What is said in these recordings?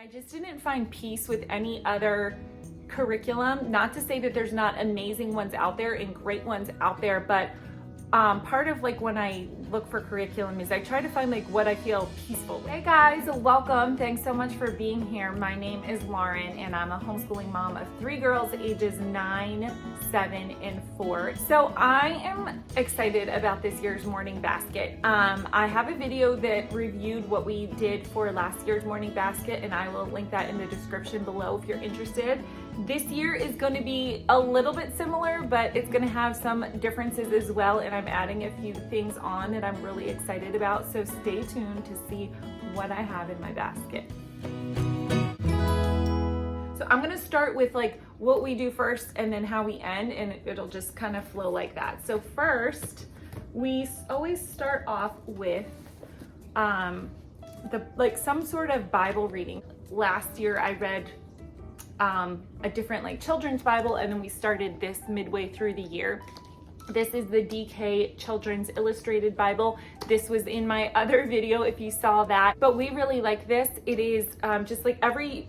I just didn't find peace with any other curriculum. Not to say that there's not amazing ones out there and great ones out there, but part of like when I look for curriculum is I try to find like what I feel peaceful with. Hey guys, welcome. Thanks so much for being here. My name is Lauren and I'm a homeschooling mom of 3 girls ages 9, 7, and 4. So I am excited about this year's morning basket. I have a video that reviewed what we did for last year's morning basket and I will link that in the description below if you're interested. This year is going to be a little bit similar, but it's going to have some differences as well, and I'm adding a few things on that I'm really excited about, so stay tuned to see what I have in my basket. So I'm going to start with like what we do first and then how we end, and it'll just kind of flow like that. So first, we always start off with some sort of Bible reading. Last year I read a different like children's Bible, and then we started this midway through the year. This is the DK Children's Illustrated Bible. This was in my other video if you saw that, but we really like this. It is just like every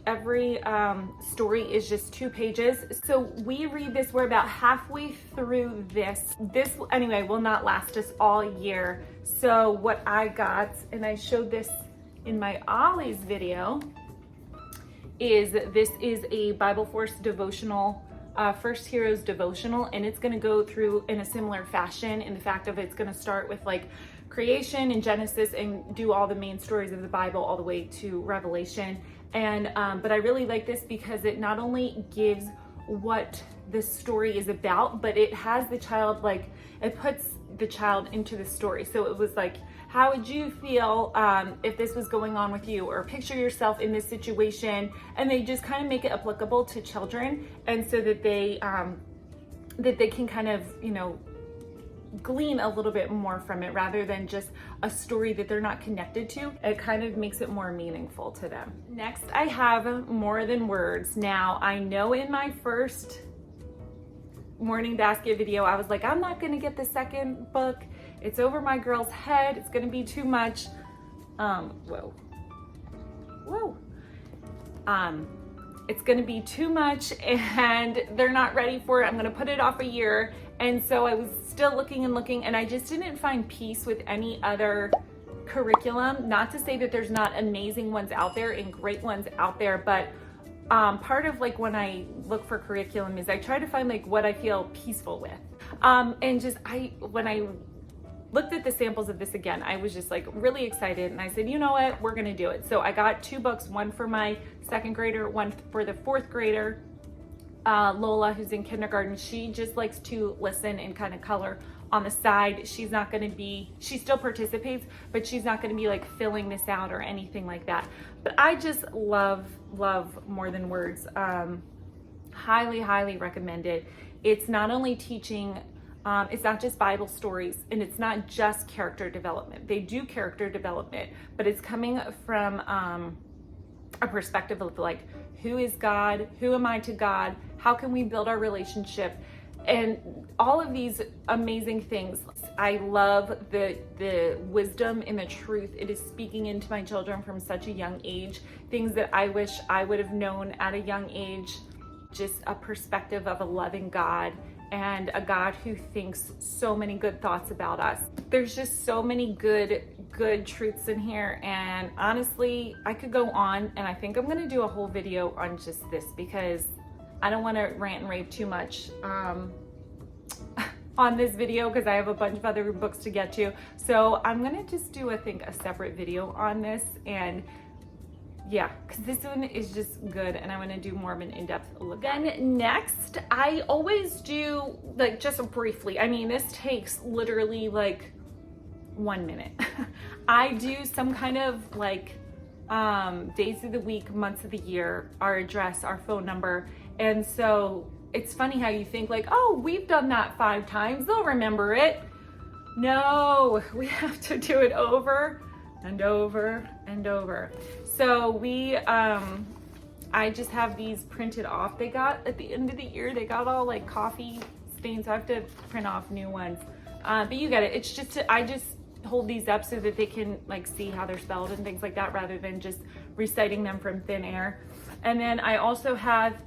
story is just 2 pages. So we read this, we're about halfway through this. This anyway will not last us all year. So what I got, and I showed this in my Ollie's video, this is a Bible Force devotional, First Heroes devotional, and it's going to go through in a similar fashion in the fact of it's going to start with like creation and Genesis and do all the main stories of the Bible all the way to Revelation. And but I really like this because it not only gives what the story is about, but it has the child, like it puts the child into the story. So it was like, how would you feel if this was going on with you, or picture yourself in this situation, and they just kind of make it applicable to children, and so that they can kind of, you know, glean a little bit more from it rather than just a story that they're not connected to. It kind of makes it more meaningful to them. Next, I have More Than Words. Now, I know in my first morning basket video, I was like, I'm not gonna get the second book. It's over my girl's head. It's gonna be too much. Whoa. It's gonna be too much and they're not ready for it. I'm gonna put it off a year. And so I was still looking and I just didn't find peace with any other curriculum. Not to say that there's not amazing ones out there and great ones out there, but part of like when I look for curriculum is I try to find like what I feel peaceful with. And just when I looked at the samples of this again, I was just like really excited, and I said, you know what, we're gonna do it. So I got 2 books, one for my 2nd grader, one for the 4th grader. Lola, who's in kindergarten, she just likes to listen and kind of color on the side. She's not gonna be, she still participates, but she's not gonna be like filling this out or anything like that. But I just love More Than Words. Highly recommend it. It's not only teaching, it's not just Bible stories, and it's not just character development. They do character development, but it's coming from a perspective of like, who is God? Who am I to God? How can we build our relationship? And all of these amazing things. I love the wisdom and the truth it is speaking into my children from such a young age. Things that I wish I would have known at a young age. Just a perspective of a loving God, and a God who thinks so many good thoughts about us. There's just so many good truths in here, and honestly, I could go on, and I think I'm gonna do a whole video on just this because I don't want to rant and rave too much on this video because I have a bunch of other books to get to. So I'm gonna just do, I think, a separate video on this, and yeah, because this one is just good, and I want to do more of an in-depth look. Then next, I always do like just briefly. I mean, this takes literally like 1 minute. I do some kind of like days of the week, months of the year, our address, our phone number, and so it's funny how you think like, oh, we've done that 5 times, they'll remember it. No, we have to do it over and over and over. So we, I just have these printed off. They got, at the end of the year, they got all like coffee stains. So I have to print off new ones. But you get it. It's just, I just hold these up so that they can like see how they're spelled and things like that, rather than just reciting them from thin air. And then I also have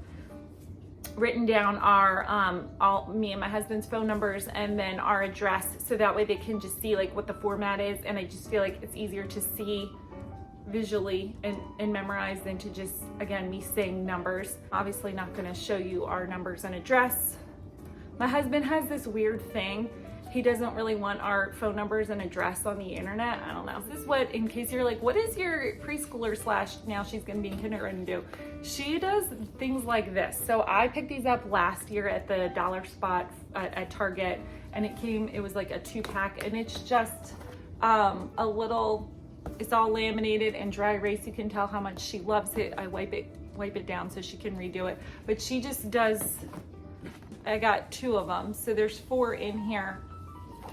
written down our me and my husband's phone numbers and then our address, so that way they can just see like what the format is, and I just feel like it's easier to see visually and memorize than to just, again, me saying numbers. Obviously not going to show you our numbers and address. My husband has this weird thing. He doesn't really want our phone numbers and address on the internet. I don't know. This is what, in case you're like, what is your preschooler / now she's gonna be in kindergarten do? She does things like this. So I picked these up last year at the dollar spot at Target, and it was like a 2-pack, and it's just a little, it's all laminated and dry erase. You can tell how much she loves it. I wipe it down so she can redo it. But she just does, I got 2 of them. So there's 4 in here.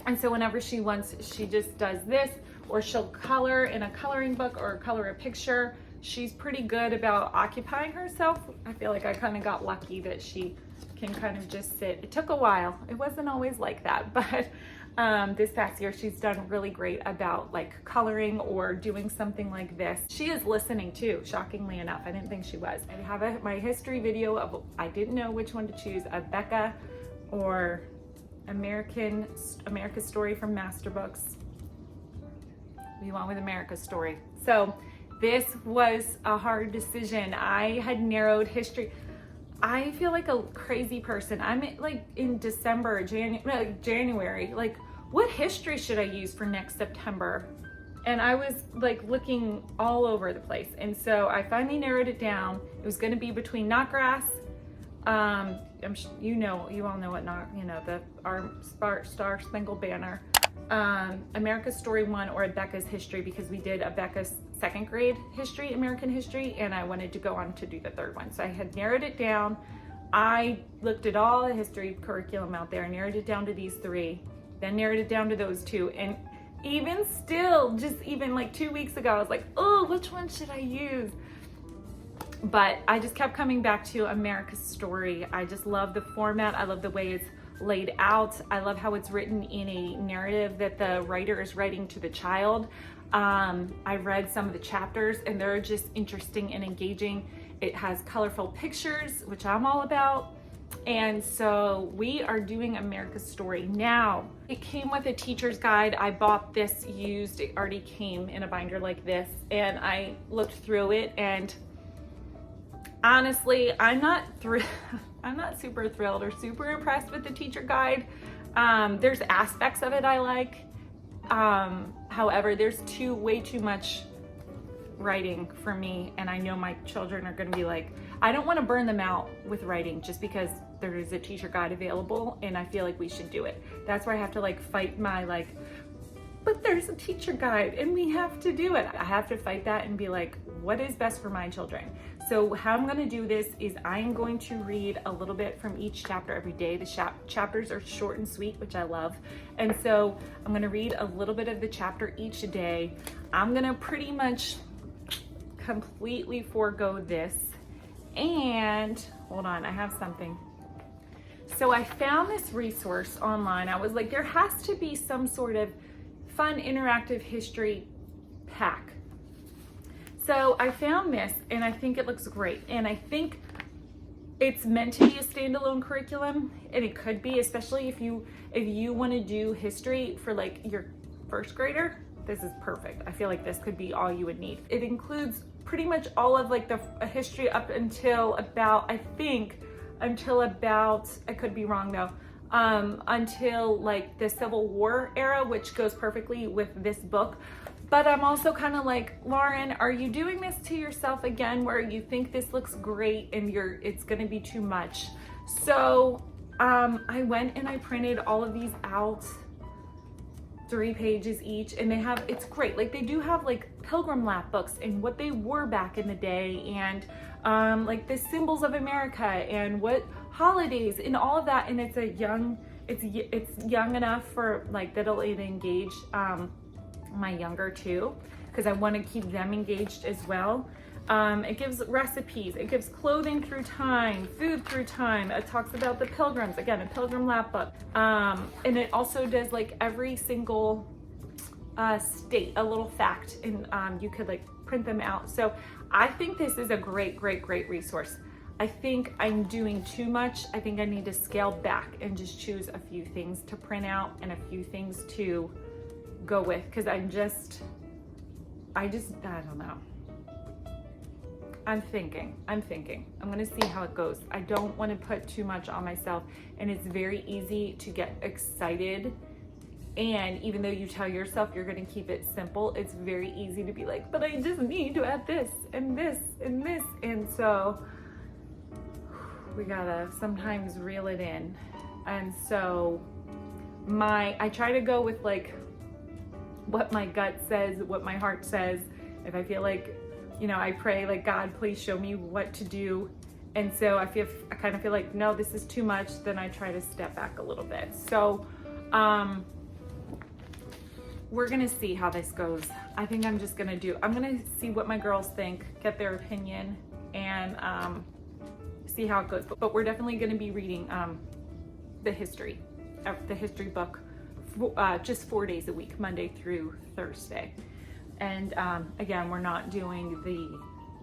And so whenever she wants, she just does this, or she'll color in a coloring book or color a picture. She's pretty good about occupying herself. I feel like I kind of got lucky that she can kind of just sit. It took a while. It wasn't always like that, but this past year she's done really great about like coloring or doing something like this. She is listening too, shockingly enough. I didn't think she was. I have my history video of, I didn't know which one to choose, a Becca or America's Story from Master Books. We went with America's Story. So this was a hard decision. I had narrowed history. I feel like a crazy person. I'm like in December, January, like what history should I use for next September? And I was like looking all over the place. And so I finally narrowed it down. It was gonna be between Knotgrass, you all know what our Star Spangled Banner, America's Story 1, or Becca's History, because we did a Becca's 2nd grade history, American history, and I wanted to go on to do the 3rd one. So I had narrowed it down. I looked at all the history curriculum out there, narrowed it down to these 3, then narrowed it down to those 2. And even still, just even like 2 weeks ago, I was like, oh, which one should I use? But I just kept coming back to America's Story. I just love the format. I love the way it's laid out. I love how it's written in a narrative that the writer is writing to the child. I read some of the chapters and they're just interesting and engaging. It has colorful pictures, which I'm all about. And so we are doing America's Story now. It came with a teacher's guide. I bought this used. It already came in a binder like this, and I looked through it, and honestly, I'm not super thrilled or super impressed with the teacher guide. There's aspects of it I like. However, there's way too much writing for me, and I know my children are going to be like, I don't want to burn them out with writing just because there is a teacher guide available and I feel like we should do it. That's where I have to like fight my but there's a teacher guide and we have to do it. I have to fight that and be like, what is best for my children? So how I'm going to do this is I am going to read a little bit from each chapter every day. The chapters are short and sweet, which I love. And so I'm going to read a little bit of the chapter each day. I'm going to pretty much completely forego this. And hold on, I have something. So I found this resource online. I was like, there has to be some sort of fun interactive history pack. So I found this and I think it looks great. And I think it's meant to be a standalone curriculum, and it could be, especially if you want to do history for like your 1st grader. This is perfect. I feel like this could be all you would need. It includes pretty much all of like the history up until about, I could be wrong though, until like the Civil War era, which goes perfectly with this book. But I'm also kind of like, Lauren, are you doing this to yourself again, where you think this looks great and it's gonna be too much? So I went and I printed all of these out, 3 pages each, and it's great. Like, they do have like Pilgrim lap books and what they wore back in the day, and like the symbols of America and what holidays and all of that. And it's young enough for like that'll engage my younger too, because I want to keep them engaged as well. It gives recipes, it gives clothing through time, food through time. It talks about the pilgrims, again, a pilgrim lap book. And it also does like every single state, a little fact, and you could like print them out. So I think this is a great resource. I think I'm doing too much. I think I need to scale back and just choose a few things to print out and a few things to go with, because I don't know. I'm thinking. I'm gonna see how it goes. I don't want to put too much on myself, and it's very easy to get excited. And even though you tell yourself you're gonna keep it simple, it's very easy to be like, but I just need to add this and this and this. And so we gotta sometimes reel it in. And so I try to go with like what my gut says, what my heart says. If I feel like, you know, I pray like, God, please show me what to do. And so I kind of feel like, no, this is too much. Then I try to step back a little bit. So we're gonna see how this goes. I think I'm gonna see what my girls think, get their opinion, and see how it goes. But we're definitely gonna be reading the history book just 4 days a week, Monday through Thursday. And again, we're not doing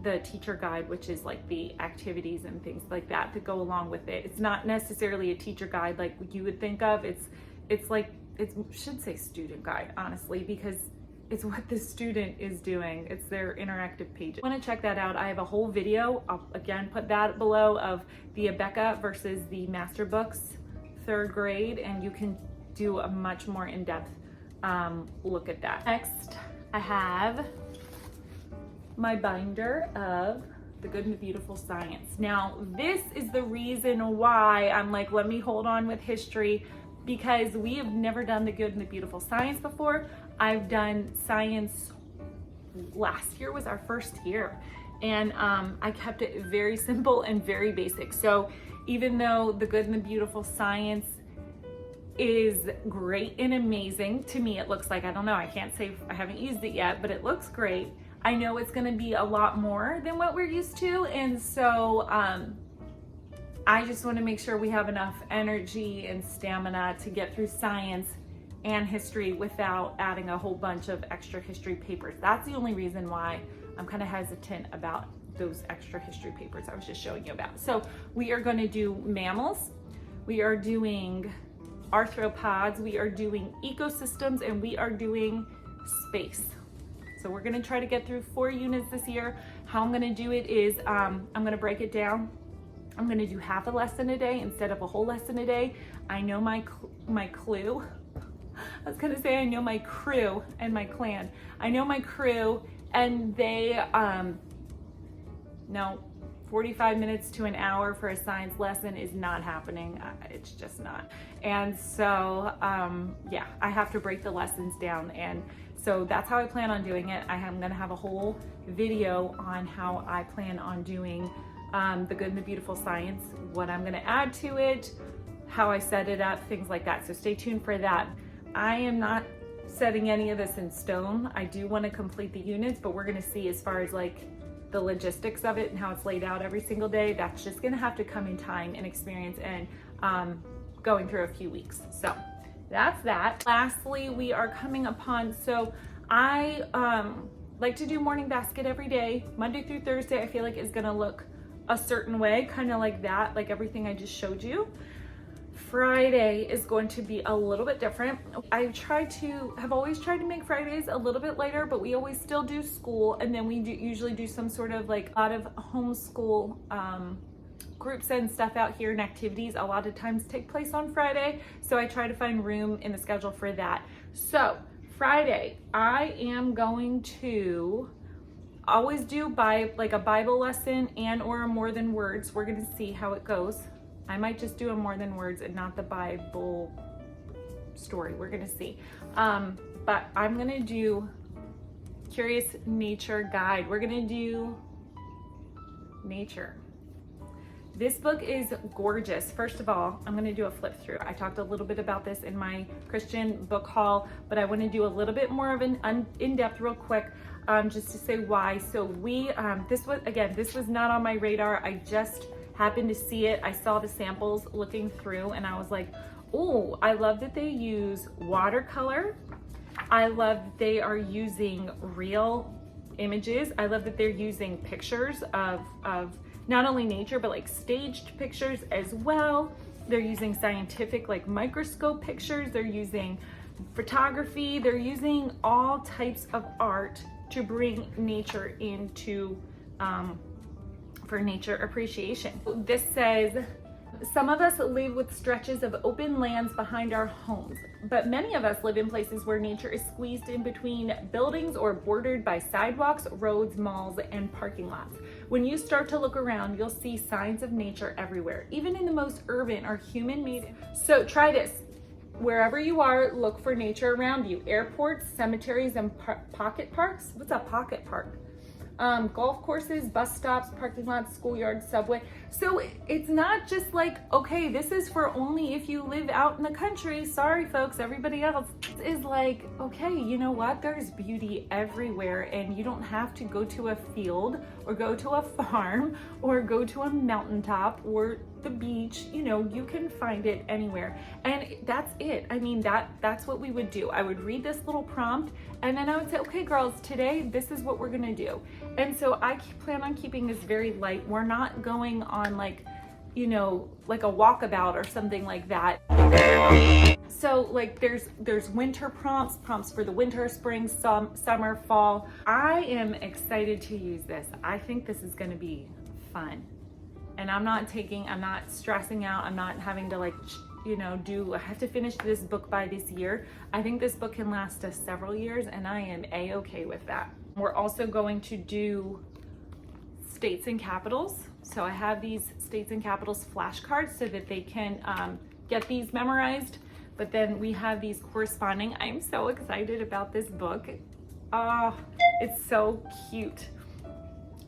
the teacher guide, which is like the activities and things like that go along with it. It's not necessarily a teacher guide like you would think of. It's like, it should say student guide, honestly, because it's what the student is doing. It's their interactive page. If you want to check that out, I have a whole video. I'll again put that below, of the Abeka versus the Master Books 3rd grade, and you can do a much more in-depth look at that. Next, I have my binder of The Good and the Beautiful Science. Now, this is the reason why I'm like, let me hold on with history, because we have never done The Good and the Beautiful Science before. I've done science, last year was our first year, and I kept it very simple and very basic. So even though The Good and the Beautiful Science is great and amazing, to me it looks like, I don't know, I can't say, I haven't used it yet, but it looks great. I know it's gonna be a lot more than what we're used to, and so I just want to make sure we have enough energy and stamina to get through science and history without adding a whole bunch of extra history papers. That's the only reason why I'm kind of hesitant about those extra history papers I was just showing you about. So we are going to do mammals, we are doing arthropods, we are doing ecosystems, and we are doing space. So we're going to try to get through 4 units this year. How I'm going to do it is I'm going to break it down. I'm going to do half a lesson a day instead of a whole lesson a day. I know my clue. I was going to say I know my crew and my clan. I know my crew, and they no, 45 minutes to an hour for a science lesson is not happening. It's just not. And so yeah, I have to break the lessons down, and so that's how I plan on doing it. I am going to have a whole video on how I plan on doing The Good and the Beautiful Science, what I'm going to add to it, how I set it up, things like that. So stay tuned for that. I am not setting any of this in stone. I do want to complete the units, but we're going to see as far as like the logistics of it and how it's laid out every single day. That's just going to have to come in time and experience, and going through a few weeks. So that's that. Lastly, we are coming upon, so I like to do morning basket every day. Monday through Thursday, I feel like is going to look a certain way, kind of like that, like everything I just showed you. Friday is going to be a little bit different. Have always tried to make Fridays a little bit later, but we always still do school, and then we usually do some sort of like a lot of homeschool groups and stuff out here, and activities a lot of times take place on Friday. So I try to find room in the schedule for that. So Friday, I am going to always do like a Bible lesson and or a more than words. We're going to see how it goes. I might just do a more than words and not the Bible story. We're going to see. But I'm going to do Curious Nature Guide. We're going to do nature. This book is gorgeous. First of all, I'm going to do a flip through. I talked a little bit about this in my Christian book haul, but I want to do a little bit more of an in-depth real quick, just to say why. So this was not on my radar. I just happened to see it. I saw the samples looking through, and I was like, oh, I love that they use watercolor. I love that they are using real images. I love that they're using pictures of not only nature, but like staged pictures as well. They're using scientific like microscope pictures. They're using photography. They're using all types of art to bring nature into, for nature appreciation. This says, some of us live with stretches of open lands behind our homes, but many of us live in places where nature is squeezed in between buildings or bordered by sidewalks, roads, malls, and parking lots. When you start to look around, you'll see signs of nature everywhere, even in the most urban or human-made. So try this. Wherever you are, look for nature around you. Airports, cemeteries, and pocket parks. What's a pocket park? Golf courses, bus stops, parking lots, schoolyards, subway. So it's not just like, okay, this is for only if you live out in the country. Sorry, folks, everybody else is like, okay, you know what? There's beauty everywhere, and you don't have to go to a field or go to a farm or go to a mountaintop or the beach. You know, you can find it anywhere. And that's it. I mean, that's what we would do. I would read this little prompt, and then I would say, okay, girls, today, this is what we're gonna do. And so I plan on keeping this very light. We're not going on like, you know, like a walkabout or something like that. So like there's winter prompts for the winter, spring, summer, fall. I am excited to use this. I think this is gonna be fun. And I'm not stressing out. I'm not having to like, you know, I have to finish this book by this year. I think this book can last us several years, and I am a-okay with that. We're also going to do states and capitals. So I have these states and capitals flashcards so that they can get these memorized. But then we have these corresponding. I'm so excited about this book. Oh, it's so cute.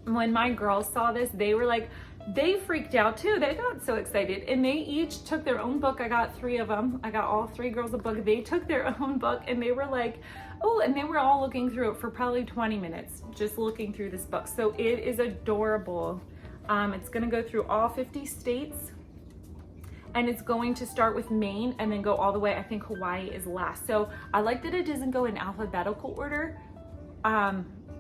When my girls saw this, they were like, they freaked out too. They got so excited, and they each took their own book. I got 3 of them. I got all 3 girls a book. They took their own book, and they were like, oh, and they were all looking through it for probably 20 minutes, just looking through this book. So it is adorable. It's gonna go through all 50 states, and it's going to start with Maine and then go all the way. I think Hawaii is last. So I like that it doesn't go in alphabetical order.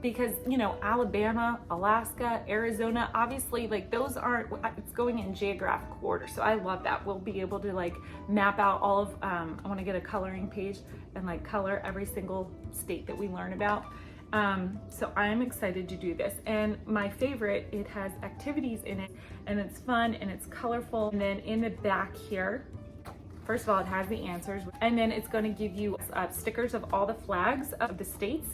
Because, you know, Alabama, Alaska, Arizona, obviously like those aren't, it's going in geographical order. So I love that. We'll be able to like map out all of, I want to get a coloring page and like color every single state that we learn about. So I'm excited to do this. And my favorite, it has activities in it, and it's fun and it's colorful. And then in the back here, first of all, it has the answers, and then it's going to give you stickers of all the flags of the states.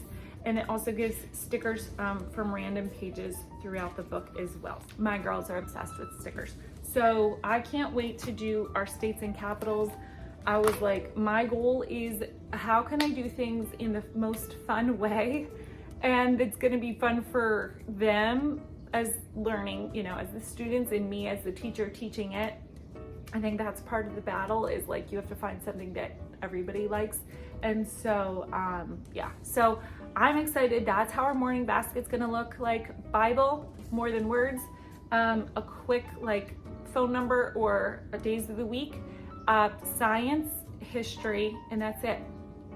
And it also gives stickers from random pages throughout the book as well. My girls are obsessed with stickers. So I can't wait to do our states and capitals. I was like, my goal is how can I do things in the most fun way? And it's gonna be fun for them as learning, you know, as the students, and me as the teacher teaching it. I think that's part of the battle, is like you have to find something that everybody likes. And so, yeah, so I'm excited. That's how our morning basket's gonna look like. Bible, more than words, a quick like phone number or days of the week, science, history, and that's it.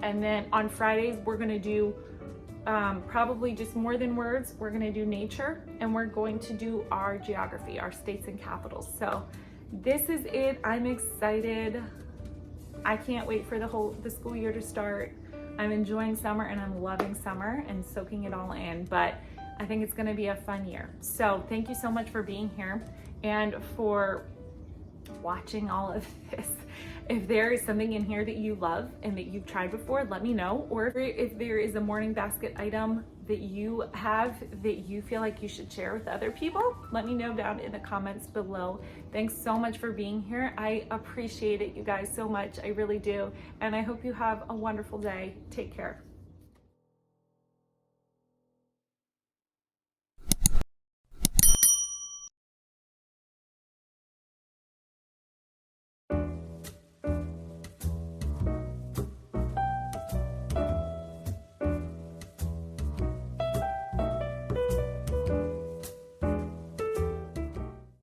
And then on Fridays, we're gonna do probably just more than words. We're gonna do nature, and we're going to do our geography, our states and capitals. So this is it. I'm excited. I can't wait for the school year to start. I'm enjoying summer, and I'm loving summer and soaking it all in, but I think it's gonna be a fun year. So thank you so much for being here and for watching all of this. If there is something in here that you love and that you've tried before, let me know. Or if there is a morning basket item that you have that you feel like you should share with other people, let me know down in the comments below. Thanks so much for being here. I appreciate it, you guys, so much. I really do. And I hope you have a wonderful day. Take care.